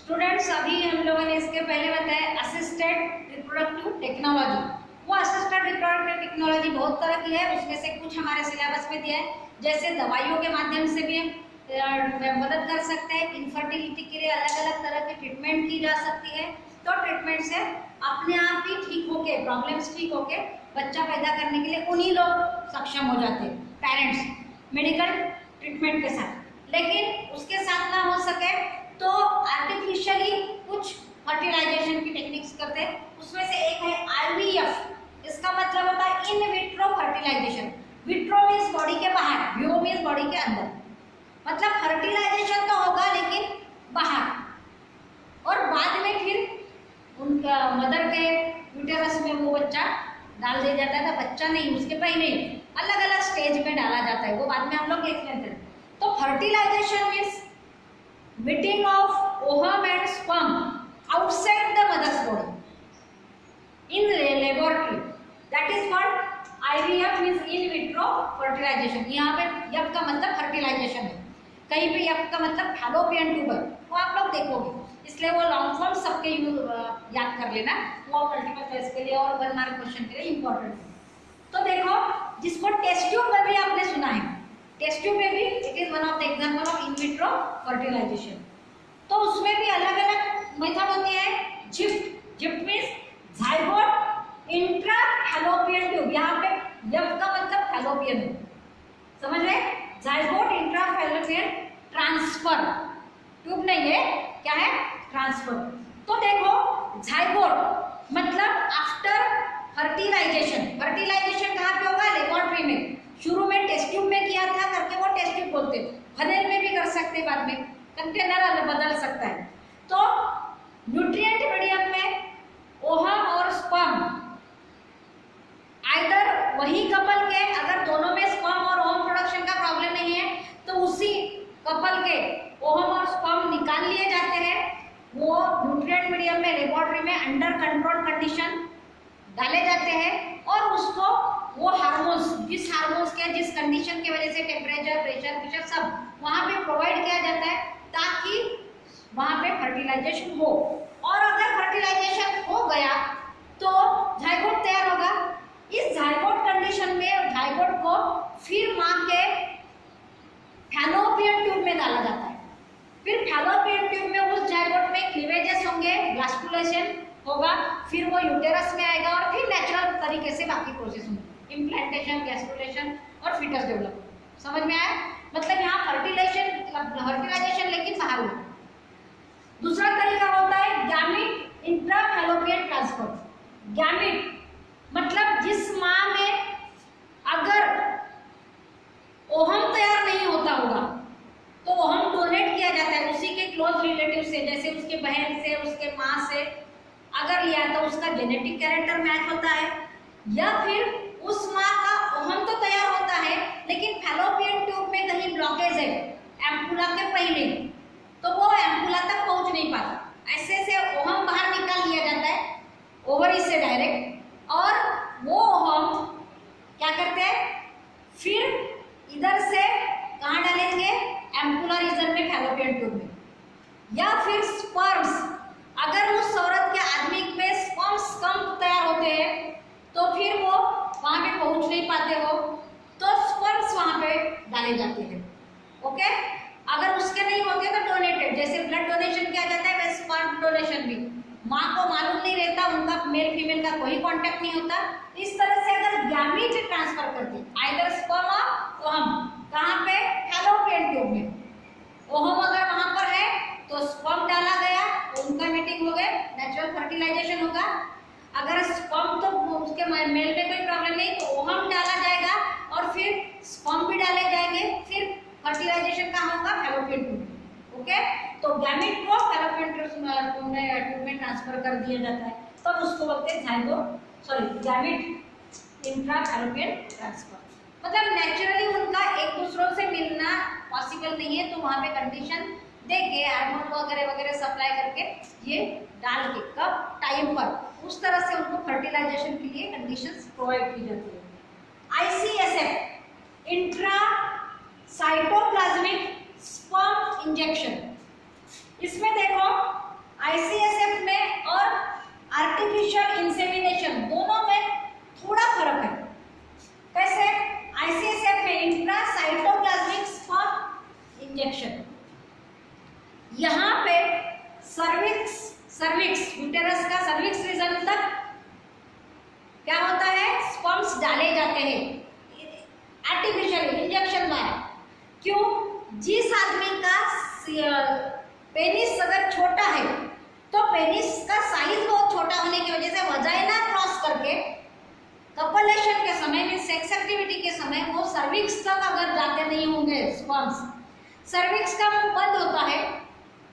Students, अभी हम लोगों ने इसके पहले बताया असिस्टेड रिप्रोडक्टिव टेक्नोलॉजी। वो असिस्टेड रिप्रोडक्टिव टेक्नोलॉजी बहुत तरह की है, उसमें से कुछ हमारे सिलेबस में दिया है। जैसे दवाइयों के माध्यम से भी मदद कर सकते हैं। इनफर्टिलिटी के लिए अलग अलग तरह की ट्रीटमेंट की जा सकती है। तो ट्रीटमेंट से अपने आप ही ठीक होके, प्रॉब्लम्स ठीक होके बच्चा पैदा करने के लिए उन्हीं लोग सक्षम हो जाते हैं, पेरेंट्स, मेडिकल ट्रीटमेंट के साथ। लेकिन उसके साथ ना हो सके तो आर्टिफिशियली कुछ फर्टिलाइजेशन की टेक्निक्स करते हैं। उसमें से एक है IVF। इसका मतलब होता है in vitro fertilisation. Vitro means body के बाहर, विवो मीन्स बॉडी के अंदर। मतलब फर्टिलाइजेशन तो होगा लेकिन बाहर, और बाद में फिर उनका मदर के यूटेरस में वो बच्चा डाल दिया जाता है। बच्चा नहीं, उसके पहले अलग अलग स्टेज में डाला जाता है, वो बाद में हम लोग देख लेते हैं। तो fertilisation means meeting of ovum and sperm outside the mother's body in laboratory, that is called IVF means in vitro fertilization। यहाँ पे यप का मतलब फर्टिलाइजेशन है, कहीं पे यप का मतलब फैलोपियन ट्यूबर, वो आप लोग देखोगे, इसलिए वो लॉन्ग फॉर्म सबके याद कर लेना, वो मल्टीपल चॉइस के लिए और 1 मार्क क्वेश्चन के लिए इंपॉर्टेंट है। तो देखो, जिसको टेस्ट ट्यूब में भी आपने सुना है, टेस्ट ट्यूब में भी it is one of the example of in vitro fertilisation. तो उसमें भी अलग अलग मेथड होते हैं। GIFT means zygote intra fallopian tube. यहाँ पे यप का मतलब फैलोपियन है, समझ रहे? Zygote intra fallopian transfer, tube नहीं है, क्या है? ट्रांसफर। तो देखो, जाइगोट मतलब आफ्टर फर्टिलाइजेशन। फर्टिलाइजेशन कहाँ पे होगा? लेबोरेटरी में। शुरू में टेस्ट ट्यूब में किया था करके वो टेस्ट ट्यूब बोलते हैं, फनेल में भी कर सकते हैं, बाद में कंटेनर बदल सकता है। तो न्यूट्रिएंट मीडियम में ओहम और स्पर्म, आइदर वही कपल के, अगर दोनों में स्पर्म और ओहम प्रोडक्शन का प्रॉब्लम नहीं है तो उसी कपल के ओहम और स्पर्म निकाल लिए जाते हैं। वो न्यूट्रिएंट मीडियम में लेबोरेटरी में अंडर कंट्रोल कंडीशन डाले जाते हैं, और उसको वो हार्मोन्स, जिस कंडीशन की वजह से टेम्परेचर, प्रेशर, प्रेशर सब वहाँ पे प्रोवाइड किया जाता है ताकि वहाँ पे फर्टिलाइजेशन हो। और अगर फर्टिलाइजेशन हो गया तो जाइगोट तैयार होगा। इस जाइगोट कंडीशन में जाइगोट को फिर माँ के फैलोपियन ट्यूब में डाला जाता है। फिर फैलोपियन ट्यूब में उस जाइगोट में क्लीवेजेस होंगे, ग्लास्कुलेशन होगा, फिर वो यूटेरस में आएगा, और फिर नेचुरल तरीके से बाकी प्रोसेस होंगे, इम्प्लांटेशन, गैस्ट्रुलेशन और फीटस डेवलपमेंट। समझ में आया? मतलब यहाँ फर्टिलाइजेशन लेकिन बाहर हुआ। दूसरा तरीका होता है gamete intra fallopian transfer. Gamete मतलब जिस माँ में अगर ओहम तैयार नहीं होता होगा तो ओहम डोनेट किया जाता है उसी के क्लोज रिलेटिव से, जैसे उसके बहन से, उसके माँ से अगर लिया तो उसका जेनेटिक कैरेक्टर मैच होता है, या फिर उस माँ का ओहम तो तैयार होता है लेकिन फैलोपियन ट्यूब में कहीं ब्लॉकेज है एम्पुला के पहले, तो वो एम्पुला तक पहुंच नहीं पाता। ऐसे से ओहम बाहर निकाल लिया जाता है ओवरी से डायरेक्ट, और वो ओहम क्या करते हैं, फिर इधर से कहाँ डालेंगे? एम्पुला रीजन में, फैलोपियन ट्यूब में। या फिर स्पर्म्स, अगर उस औरत के आदमी में स्पर्म्स कम तैयार होते हैं तो फिर वो वहाँ पे पहुँच नहीं पाते हो, तो स्पर्म्स वहाँ पे डाले जाते हैं। ओके, अगर उसके नहीं होते तो डोनेटेड, जैसे ब्लड डोनेशन किया जाता है वैसे स्पर्म डोनेशन भी। माँ को मालूम नहीं रहता, उनका मेल फीमेल का कोई कांटेक्ट नहीं होता। इस तरह से अगर गैमीट ट्रांसफर करते, आइदर स्पर्म और ओहम, कहाँ पे? फैलोपियन ट्यूब में। ओहम अगर वहाँ पर है तो स्पर्म डाला गया, उनका मीटिंग हो गए, नेचुरल फर्टिलाइजेशन होगा। अगर स्पर्म तो उसके मेल में कोई प्रॉब्लम नहीं तो ओहम डाला जाएगा, और फिर स्पर्म भी डाले जाएंगे, फिर फर्टिलाइजेशन कहाँ होगा? Fallopian tube. ओके, तो गैमीट को फैलोपियन ट्यूब में ट्रांसफर कर दिया जाता है, तब तो उसको बोलते हैं गैमीट इंट्रा फैलोपियन ट्रांसफर। मतलब नेचुरली उनका एक दूसरों से मिलना पॉसिबल नहीं है, तो वहाँ पे कंडीशन दे के हार्मोन वगैरह वगैरह सप्लाई करके ये डाल के कब टाइम पर उस तरह से उनको फर्टिलाइजेशन के लिए कंडीशंस प्रोवाइड की जाती है। ICSF intra cytoplasmic sperm injection, इसमें देखो आईसीएसएफ में और आर्टिफिशियल इंसेमिनेशन दोनों में थोड़ा फर्क है। कैसे? आईसीएसएफ में इंट्रासाइटोप्लाज्मिक स्पर्म इंजेक्शन, यहाँ पे सर्विक्स यूटेरस का सर्विक्स रीजन तक क्या होता है, स्पर्म्स डाले जाते हैं आर्टिफिशियल इंजेक्शन द्वारा। क्यों? जिस आदमी का पेनिस अगर छोटा है तो पेनिस का साइज बहुत छोटा होने की वजह से वजाइना क्रॉस करके कपलेशन के समय में सेक्स एक्टिविटी के समय वो सर्विक्स तक अगर जाते नहीं होंगे स्पर्म्स, सर्विक्स का मुंह बंद होता है,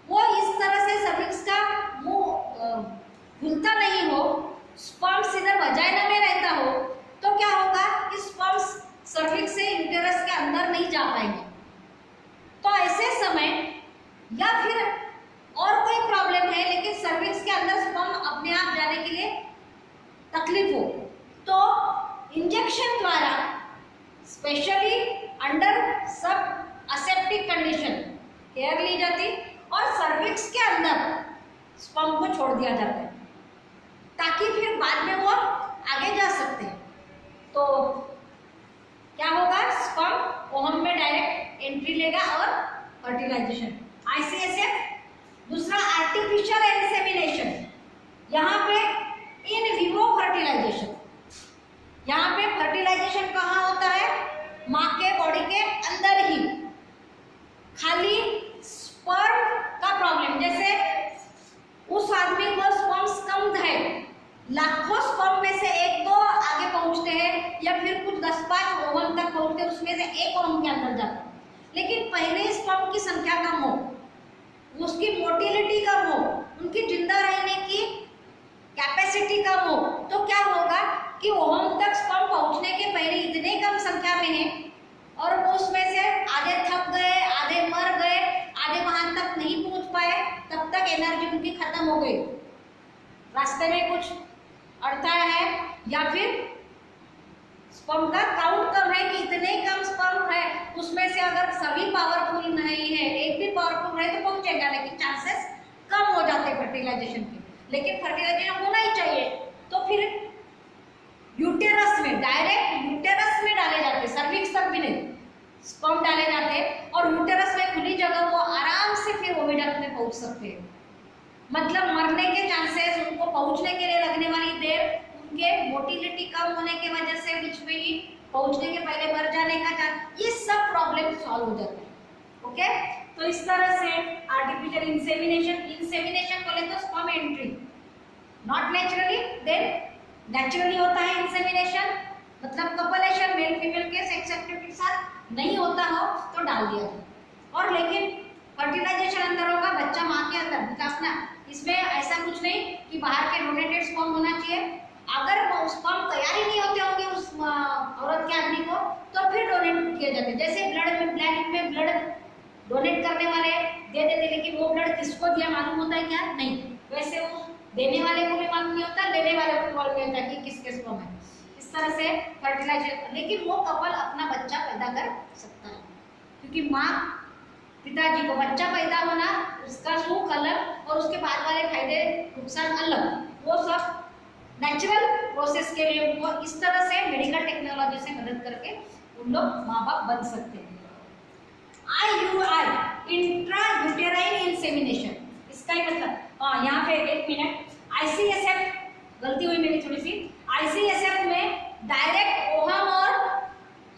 वो इस तरह से सर्विक्स का मुंह खुलता नहीं हो, स्पर्म्स इधर वजाइना में रहता हो, तो क्या होगा कि स्पर्म्स सर्विक्स से यूटेरस के अंदर नहीं जा पाएंगे। तो ऐसे समय या फिर और कोई प्रॉब्लम है लेकिन सर्विक्स के अंदर स्पर्म अपने आप जाने के लिए तकलीफ हो, तो इंजेक्शन द्वारा specially under sub aseptic condition care ली जाती और सर्विक्स के अंदर स्पर्म को छोड़ दिया जाता है ताकि फिर बाद में वो आगे जा सकते हैं। तो क्या होगा, स्पर्म ओहम में डायरेक्ट एंट्री लेगा और फर्टिलाइजेशन। आईसीएसएफ। दूसरा आर्टिफिशियल इंसेमिनेशन, यहाँ पे इन विवो फर्टिलाइजेशन। यहाँ पे फर्टिलाइजेशन कहाँ होता है, माँ के बॉडी के अंदर ही। खाली स्पर्म का प्रॉब्लम, जैसे उस आदमी को स्पर्म्स कम है, लाखों स्पर्म में से एक दो आगे पहुंचते हैं या फिर कुछ 10-5 ओवम तक पहुंचते हैं, उसमें से एक ओवम के अंदर जाता है, लेकिन पहले स्पर्म की संख्या कम हो, उसकी मोटिलिटी कम हो, उनकी जिंदा रहने की कैपेसिटी कम हो, तो क्या होगा कि ओवम तक स्पर्म पहुंचने के पहले इतने कम संख्या में है और वो उसमें से आधे थक गए, आधे मर गए, आधे वहां तक नहीं पहुंच पाए, तब तक एनर्जी उनकी खत्म हो गई, रास्ते में कुछ अड़ता है या फिर स्पर्म का काउंट कम है कि इतने कम स्पर्म है, उसमें से अगर सभी पावरफुल नहीं है, एक भी पावरफुल है तो पहुंचेगा, लेकिन चांसेस कम हो जाते हैं फर्टिलाइजेशन के। लेकिन फर्टिलाइजेशन होना ही चाहिए, तो फिर यूटेरस में, डायरेक्ट यूटेरस में डाले जाते, सर्विक्स तक भी नहीं, स्पर्म डाले जाते और यूटेरस में खुली जगह वो आराम से फिर ओविडक्ट में पहुंच सकते हैं। मतलब मरने के चांसेस, उनको पहुंचने के लिए लगने वाली देर, उनके मोटिलिटी कम होने की वजह से बीच में ही पहुंचने के पहले मर जाने का चांस, ये सब प्रॉब्लम सॉल्व हो जाते हैं। ओके, तो इस तरह से आर्टिफिशियल इंसेमिनेशन बोले तो sperm entry, not naturally, then naturally होता है इंसेमिनेशन, मतलब कपलेशन मेल फीमेल के सेक्स एक्टिविटी के साथ नहीं होता हो तो डाल दिया जाए, और लेकिन फर्टिलाइजेशन अंदर होगा, बच्चा माँ के अंदर निकालना, इसमें ऐसा कुछ नहीं कि बाहर के डोनेटेड स्पर्म होना चाहिए। अगर स्पर्म तैयार ही नहीं होते होंगे उस औरत के आदमी को, तो फिर डोनेट किए जाते, जैसे ब्लड में ब्लड डोनेट करने वाले दे देते, लेकिन वो ब्लड किसको दिया मालूम होता है क्या? नहीं, वैसे उस देने वाले को भी मालूम नहीं होता, लेने वाले को भी मालूम नहीं होता कि किसके स्पर्म है। इस तरह से फर्टिलाइजेशन, लेकिन वो कपल अपना बच्चा पैदा कर सकता है, क्योंकि माँ पिताजी को बच्चा पैदा होना, उसका सुख अलग और उसके बाद वाले फायदे नुकसान अलग, वो सब नेचुरल प्रोसेस के लिए उनको इस तरह से मेडिकल टेक्नोलॉजी से मदद करके उन लोग माँ बाप बन सकते हैं। IUI, इंट्रा यूटेराइन इंसेमिनेशन, इसका ही मतलब, यहाँ पे एक मिनट, ICSF, गलती हुई मेरी थोड़ी सी, ICSF में डायरेक्ट ओहम और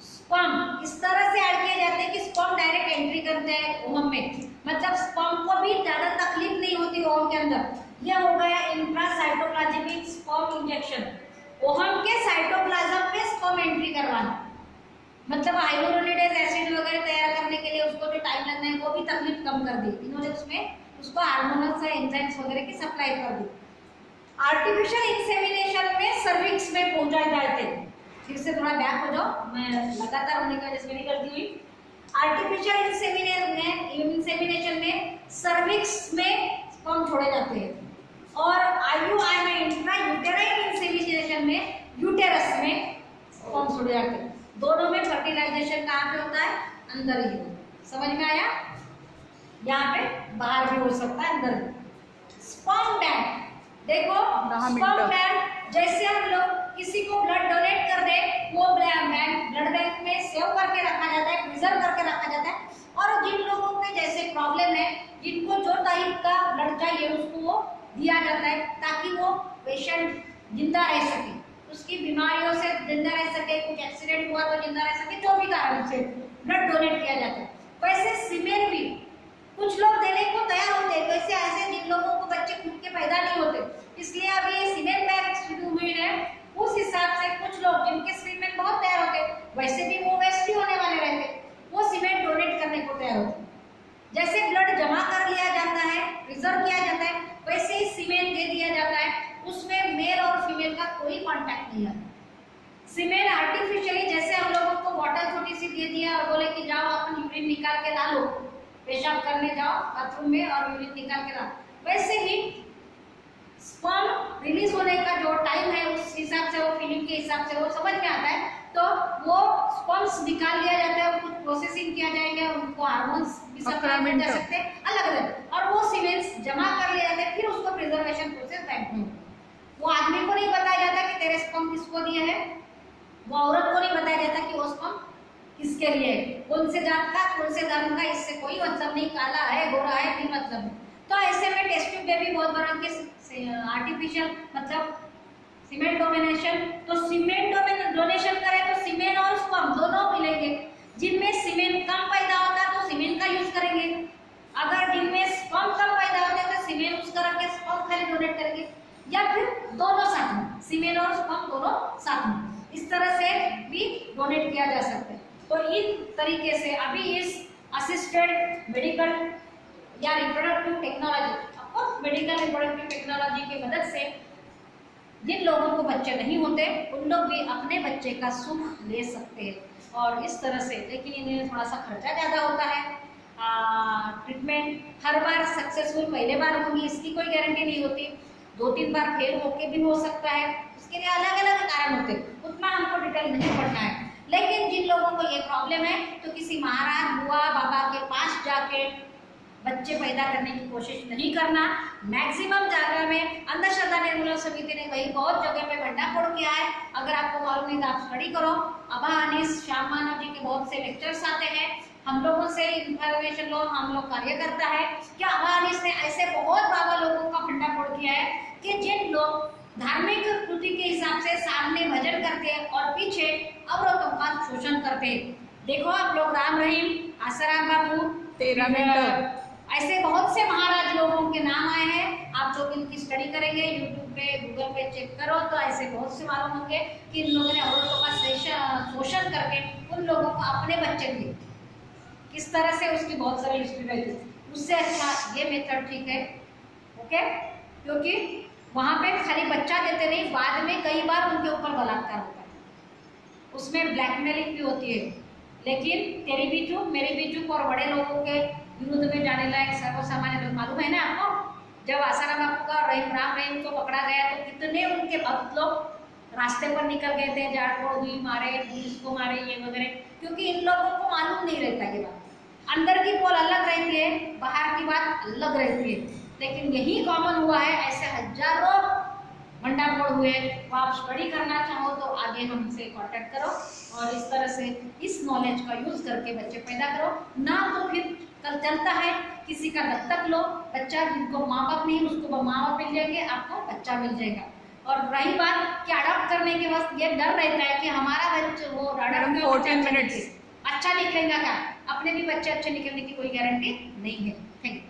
स्पर्म इस तरह से ऐड किए जाते हैं कि स्पर्म डायरेक्ट एंट्री करते हैं ओहम में, मतलब स्पर्म को भी ज्यादा तकलीफ नहीं होती ओहम के अंदर। यह हो गया इंट्रासाइटोप्लाज्मिक स्पर्म इंजेक्शन, ओहम के साइटोप्लाज्म में स्पर्म एंट्री करवाना, मतलब हाइलोरोनिडेज एसिड वगैरह तैयार करने के लिए उसको जो टाइम लगना है वो भी तकलीफ कम कर दी इन्होंने, उसमें उसको हार्मोनल से एंजाइम्स वगैरह की सप्लाई कर दी। आर्टिफिशियल इंसेमिनेशन में सर्विक्स में पहुंचाए जाते हैं, फिर से थोड़ा बैक हो जाओ, मैं लगातार होने की वजह से मेरी गलती हुई। आर्टिफिशियल इंसेमिनेशन में सर्विक्स में स्पर्म छोड़े जाते हैं, और IUI में इंट्रा यूटेराइन इंसेमिनेशन में यूटेरस में स्पर्म छोड़े जाते हैं। दोनों में फर्टिलाइजेशन कहाँ पे होता है? अंदर ही होता है। समझ में आया? यहाँ पे बाहर भी हो सकता है, अंदर भी। देखो स्पर्म बैंक, जैसे हम लोग किसी को ब्लड डोनेट कर दे, वो ब्लड बैंक में सेव करके रखा जाता है, प्रिजर्व करके रखा जाता है। और जिन लोगों के जैसे प्रॉब्लम है, जिनको जो टाइप का ब्लड चाहिए उसको वो दिया जाता है, ताकि वो पेशेंट जिंदा रह सके, उसकी बीमारियों से जिंदा रह सके, कुछ एक्सीडेंट हुआ तो जिंदा रह सके, जो भी कारण से ब्लड डोनेट किया जाता है। वैसे सीमेन भी कुछ लोग देने को तैयार होते हैं, वैसे ऐसे जिन लोगों को बच्चे खुद के पैदा नहीं होते, इसलिए अब ये सीमेन बैंक शुरू हुई है। उस हिसाब से कुछ लोग जिनके सीमेन बहुत तैयार होते, वैसे भी वो वेस्ट ही होने वाले रहते, वो सीमेन डोनेट करने को तैयार होते। जैसे ब्लड जमा कर लिया जाता है, प्रिजर्व किया जाता है, वैसे ही सीमेन दे दिया जाता है, उसमें मेल और फीमेल का कोई कांटेक्ट नहीं आता। सीमेन आर्टिफिशियली, जैसे हम लोगों को बॉटल छोटी सी दे दिया और बोले कि जाओ अपन यूरिन निकाल के ला लो, पेशाब करने जाओ बाथरूम में और यूरिन निकाल के ला, वैसे ही स्पर्म रिलीज होने का जो टाइम है उस हिसाब से, वो फीलिंग के हिसाब से वो समझ में आता है, तो वो स्पर्म्स निकाल लिया जाता है, कुछ प्रोसेसिंग किया जाएगा, उनको हार्मोन्स भी सप्लाई कर सकते हैं अलग अलग, और वो सीमेंस जमा कर लिया जाता है, फिर उसको प्रिजर्वेशन प्रोसेस बैंक में। वो आदमी को नहीं बताया जाता कि तेरे स्पर्म किसको दिए है, वो औरत को नहीं बताया जाता कि वो स्पर्म किसके लिए है, कौन से जात का, कौन से धर्म का, इससे कोई मतलब नहीं, काला है गोरा है नहीं मतलब नहीं। तो ऐसे में टेस्ट ट्यूब बेबी बहुत बड़ा के आर्टिफिशियल मतलब सीमेन डोनेशन, तो सीमेन डोनेशन करें तो सीमेन और स्पर्म दोनों मिलेंगे। जिनमें सीमेन कम पैदा होता है तो सीमेन का यूज करेंगे, अगर जिनमें स्पर्म कम पैदा होता है तो सीमेन यूज करके स्पर्म खाली डोनेट करेंगे, या फिर दोनों साथ में, सीमेन और स्पर्म दोनों साथ में, इस तरह से भी डोनेट किया जा सकता है। तो इन तरीके से अभी इस असिस्टेड मेडिकल या reproductive technology, of course medical reproductive technology की मदद से जिन लोगों को बच्चे नहीं होते उन लोग भी अपने बच्चे का सुख ले सकते हैं, और इस तरह से, लेकिन इन्हें थोड़ा सा खर्चा ज़्यादा होता है। ट्रीटमेंट हर बार सक्सेसफुल पहले बार होगी इसकी कोई गारंटी नहीं होती, 2-3 बार फेल होके भी हो सकता है, उसके लिए अलग अलग कारण होते हैं, उतना हमको डिटेल नहीं पढ़ना है। लेकिन जिन लोगों को ये प्रॉब्लम है तो किसी महाराज बुआ बाबा के पास जाके बच्चे पैदा करने की कोशिश नहीं करना। मैक्सिमम जगह में अंधश्रद्धा निर्मूलन समिति ने कहीं बहुत जगह पे भंडाफोड़ किया है, अगर आपको मालूम नहीं तो आप स्टडी करो। अबा अनीस श्याम मानव जी के बहुत से लेक्चर्स आते हैं, हम लोगों से इंफॉर्मेशन लो, हम लोग कार्य करता है। क्या अबा अनीस ने ऐसे बहुत बाबा लोगों का भंडाफोड़ किया है कि जिन लोग धार्मिक कृति के हिसाब से सामने भजन करते हैं और पीछे औरतों का शोषण करते हैं। देखो आप लोग राम रहीम, आसाराम बापू, 13 मिनट, ऐसे बहुत से महाराज लोगों के नाम आए हैं। आप लोग इनकी स्टडी करेंगे, यूट्यूब पे गूगल पे चेक करो तो ऐसे बहुत से मालूम होंगे कि इन लोगों ने औरतों का शोषण करके उन लोगों को अपने बच्चे दिए, किस तरह से उसकी बहुत सारी हिस्ट्री रहती है। उससे अच्छा ये मेथड ठीक है, ओके, क्योंकि वहाँ पे खाली बच्चा देते नहीं, बाद में कई बार उनके ऊपर बलात्कार होता है, उसमें ब्लैकमेलिंग भी होती है। लेकिन तेरी भी चूक मेरी भी चूक और बड़े लोगों के विरुद्ध में जाने लायक सर्वसामान्य लोग, मालूम है ना आपको, जब आसाराम बापू का राम रहीम को पकड़ा गया तो कितने उनके भक्त लोग रास्ते पर निकल गए थे, झाड़ फोड़ हुई, मारे, पुलिस को मारे, ये वगैरह, क्योंकि इन लोगों को मालूम नहीं रहता ये बात। अंदर की पोल अलग रहती है, बाहर की बात अलग रहती है, लेकिन यही कॉमन हुआ है। ऐसे हजारों भंडाफोड़ हुए। तो आप स्टडी करना चाहो तो आगे हमसे कांटेक्ट करो और इस तरह से इस नॉलेज का यूज करके बच्चे पैदा करो। ना तो फिर कल चलता है किसी का दत्तक लो, बच्चा जिनको माँ बाप नहीं उसको माँ बाप मिल जाएंगे, आपको बच्चा मिल जाएगा। और रही बात कि अडॉप्ट करने के वक्त ये डर रहता है कि हमारा बच्चा वो अच्छा निकलेगा क्या, अपने भी बच्चे अच्छे निकलने की कोई गारंटी नहीं है। Thank you.